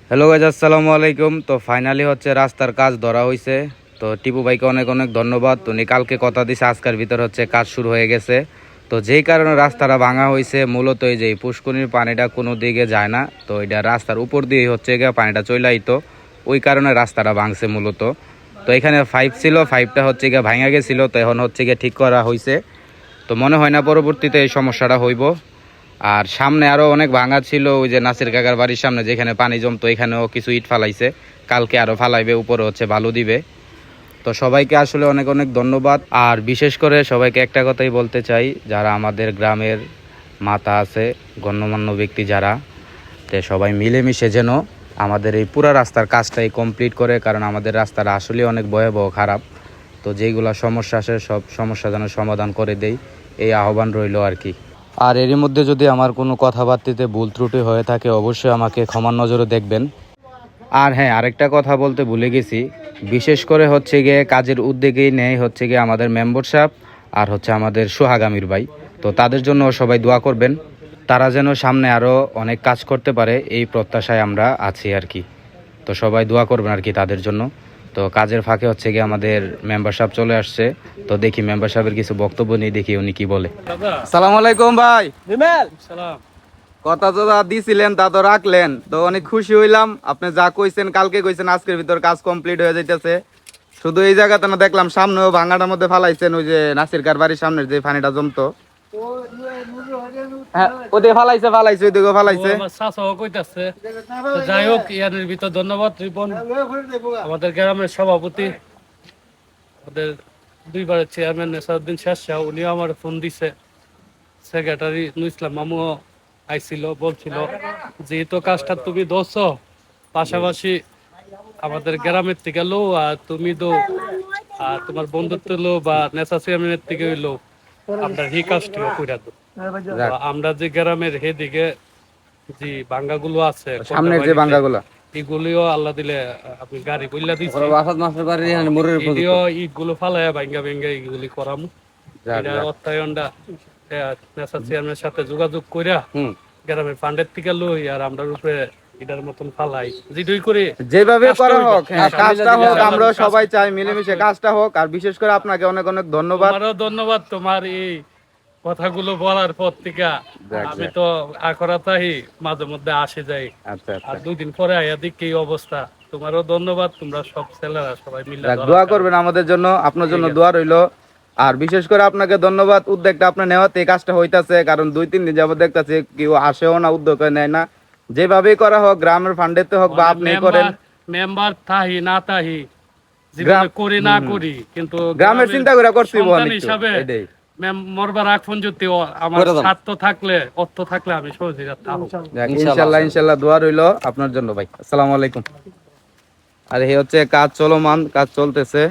Hello guys, আসসালামু আলাইকুম। তো ফাইনালি হচ্ছে রাস্তার কাজ ধরা হয়েছে। তো টিপু ভাইকে অনেক অনেক ধন্যবাদ। উনি কালকে কথা দিছে আজকের ভিতর হচ্ছে কাজ শুরু হয়ে গেছে। তো যেই কারণে রাস্তাটা ভাঙা হয়েছে মূলত এই যে পুষ্করিণীর পানিটা কোনো দিকে যায় না, তো এটা রাস্তার উপর দিয়ে হচ্ছে গিয়ে পানিটা চলে আইতো, ওই কারণে রাস্তাটা ভাঙছে মূলত। তো এখানে পাইপ ছিল, পাইপটা হচ্ছে গিয়ে ভাঙা গেছিলো, তো এখন হচ্ছে গিয়ে ঠিক করা হয়েছে। তো মনে হয় না পরবর্তীতে এই সমস্যাটা হইব। আর সামনে আরো অনেক ভাঙা ছিল, ওই যে নাসির কাকার বাড়ির সামনে যেখানে পানি জমতো এখানেও কিছু ইট ফালাইছে, কালকে আরো ফালাইবে, উপরে হচ্ছে বালু দিবে। তো সবাইকে আসলে অনেক অনেক ধন্যবাদ। আর বিশেষ করে সবাইকে একটা কথাই বলতে চাই, যারা আমাদের গ্রামের মাথা আছে, গণ্যমান্য ব্যক্তি যারা, তো সবাই মিলেমিশে যেন আমাদের এই পুরা রাস্তার কাজটাই কমপ্লিট করে, কারণ আমাদের রাস্তাটা আসলে অনেক ভয়াবহ খারাপ। তো যেইগুলো সমস্যা আসে সব সমস্যা যেন সমাধান করে দেই, এই আহ্বান রইল আর কি। আর এরই মধ্যে যদি আমার কোনো কথাবার্তাতে ভুল ত্রুটি হয়ে থাকে অবশ্যই আমাকে ক্ষমার নজরে দেখবেন। আর হ্যাঁ, আরেকটা কথা বলতে ভুলে গেছি, বিশেষ করে হচ্ছে গিয়ে কাজের উদ্যোগেই নেয় হচ্ছে গিয়ে আমাদের মেম্বার সাহেব আর হচ্ছে আমাদের সোহাগামীর ভাই। তো তাদের জন্য সবাই দোয়া করবেন, তারা যেন সামনে আরও অনেক কাজ করতে পারে, এই প্রত্যাশায় আমরা আছি আর কি। তো সবাই দোয়া করবেন আর কি তাদের জন্য। তো কাজের ফাঁকে হচ্ছে গিয়ে আমাদের মেম্বার সাহেব চলে আসছে, তো দেখি মেম্বার সাহেবের কিছু বক্তব্য নিয়ে, দেখি উনি কি বলে। আসসালামু আলাইকুম ভাই। কথা তো যা দিছিলেন তা তো রাখলেন, তো অনেক খুশি হইলাম। আপনি যা কইছেন কালকে কইছেন আজকের ভিতর কাজ কমপ্লিট হয়ে যাইতেছে। শুধু এই জায়গাতে না, দেখলাম সামনেও ভাঙাটার মধ্যে ফালাইছেন, ওই যে নাসির কার বাড়ির সামনের যে পানিটা জমতো, হ্যাঁ ওদিকে ফালাইছে ওইদিকে ফালাইছে। যাই হোক, ইয়ার ভিতর ধন্যবাদ রিপন, আমাদের গ্রামের সভাপতি, আমাদের দুইবারের চেয়ারম্যান নেসারউদ্দিন শেরশাহ, উনিও আমার ফোন দিছে। সেক্রেটারি নুর ইসলাম মামুও আইছিল, বলছিল যেহেতু কাজটা তুমি দোষ, পাশাপাশি আমাদের গ্রামের থেকে লো আর তুমি দো আর তোমার বন্ধুত্ব লো বা নেশা চেয়ারম্যানের থেকে লো, আমরা হি কাজটিও কইরা দো। আমরা যে গ্রামের হেদিকে যে বাঙ্গাগুলো আছে, সামনের যে বাঙ্গাগুলো, এগুলিও আল্লাহ দিলে আপনি গাড়ি কইলা দিছি, ইটগুলো ফালাইয়া ভাঙ্গা ভাঙ্গা এগুলি করাম। এটা অর্থায়নটা নেশা চেয়ারম্যানের সাথে যোগাযোগ কইরা গ্রামের ফান্ডের থেকে লই, আর আমরা উপরে এটার মতন ফালাই যেটাই করে যেভাবে করা হোক, কাজটা হোক, আমরা সবাই চাই মিলেমিশে কাজটা হোক। আর বিশেষ করে আপনাকে অনেক অনেক ধন্যবাদ। আমারও ধন্যবাদ তোমার এই কথাগুলো বলার পর থেকে। আমি তো আখড়াতাই মাঝে মধ্যে আসে যাই, আর 2 দিন পরে আয়া দেখি এই অবস্থা। তোমারও ধন্যবাদ, তোমরা সব ছেলেরা সবাই মিলে দোয়া করবেন আমাদের জন্য, আপনার জন্য দোয়া রইলো। আর বিশেষ করে আপনাকে ধন্যবাদ, উদ্যোগটা আপনার নেওয়াতে এই কাজটা হইতাছে, কারণ 2-3 দিন যাবত দেখতেছি কেউ আসেও না, উদ্যোগ নেয় না। যেভাবেই করা হোক, গ্রামের ফান্ডেতে হোক বা আপনি করেন, মেম্বার তাহি না তাহি জীবনে করি না করি, কিন্তু গ্রামের চিন্তা করে করছি হিসাবে মরবার আগ পর্যন্ত আমার স্বার্থ থাকলে, অর্থ থাকলে আমি সহযোগিতা থাকবো ইনশাআল্লাহ। ইনশাআল্লাহ দোয়া রইলো আপনার জন্য ভাই। আসসালামু আলাইকুম। আর এই হচ্ছে কাজ চলমান, কাজ চলতেছে।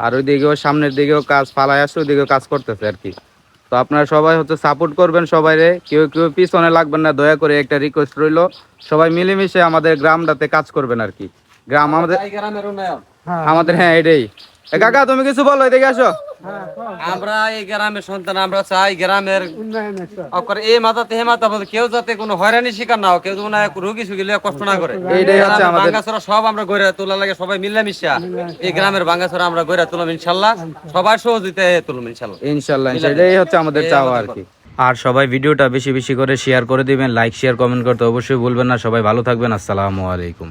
আর ওইদিকেও সামনের দিকেও কাজ ফালাই আসছে, ওইদিকেও কাজ করতেছে আর কি। তো আপনারা সবাই হচ্ছে সাপোর্ট করবেন সবাইরে, কেউ কেউ পিছনে লাগবেন না, দয়া করে একটা রিকোয়েস্ট রইলো, সবাই মিলেমিশে আমাদের গ্রামটাতে কাজ করবেন আর কি। গ্রাম আমাদের হ্যাঁ এটাই। কাকা তুমি কিছু বলো, এদিকে আসো। আমরা এই গ্রামের সন্তান, আমরা চাই গ্রামের এই মাথাতে হে মাথা কেউ যাতে কোনো হয়রানি শিকার না হয়, কেউ রোগী সুগী কষ্ট না করে। এইটাই হচ্ছে আমাদের ভাঙ্গাচোরা সব আমরা গড়ে তোলা লাগে, সবাই মিলেমিশা এই গ্রামের ভাঙ্গাচোরা আমরা গড়ে তুললাম ইনশাল্লাহ, সবার সহযোগিতায় তুললাম ইনশাল্লাহ। ইনশাল্লাহ এটাই হচ্ছে আমাদের চাওয়া আর কি। আর সবাই ভিডিওটা বেশি বেশি করে শেয়ার করে দিবেন, লাইক শেয়ার কমেন্ট করতে অবশ্যই ভুলবেন না। সবাই ভালো থাকবেন, আসসালামু আলাইকুম।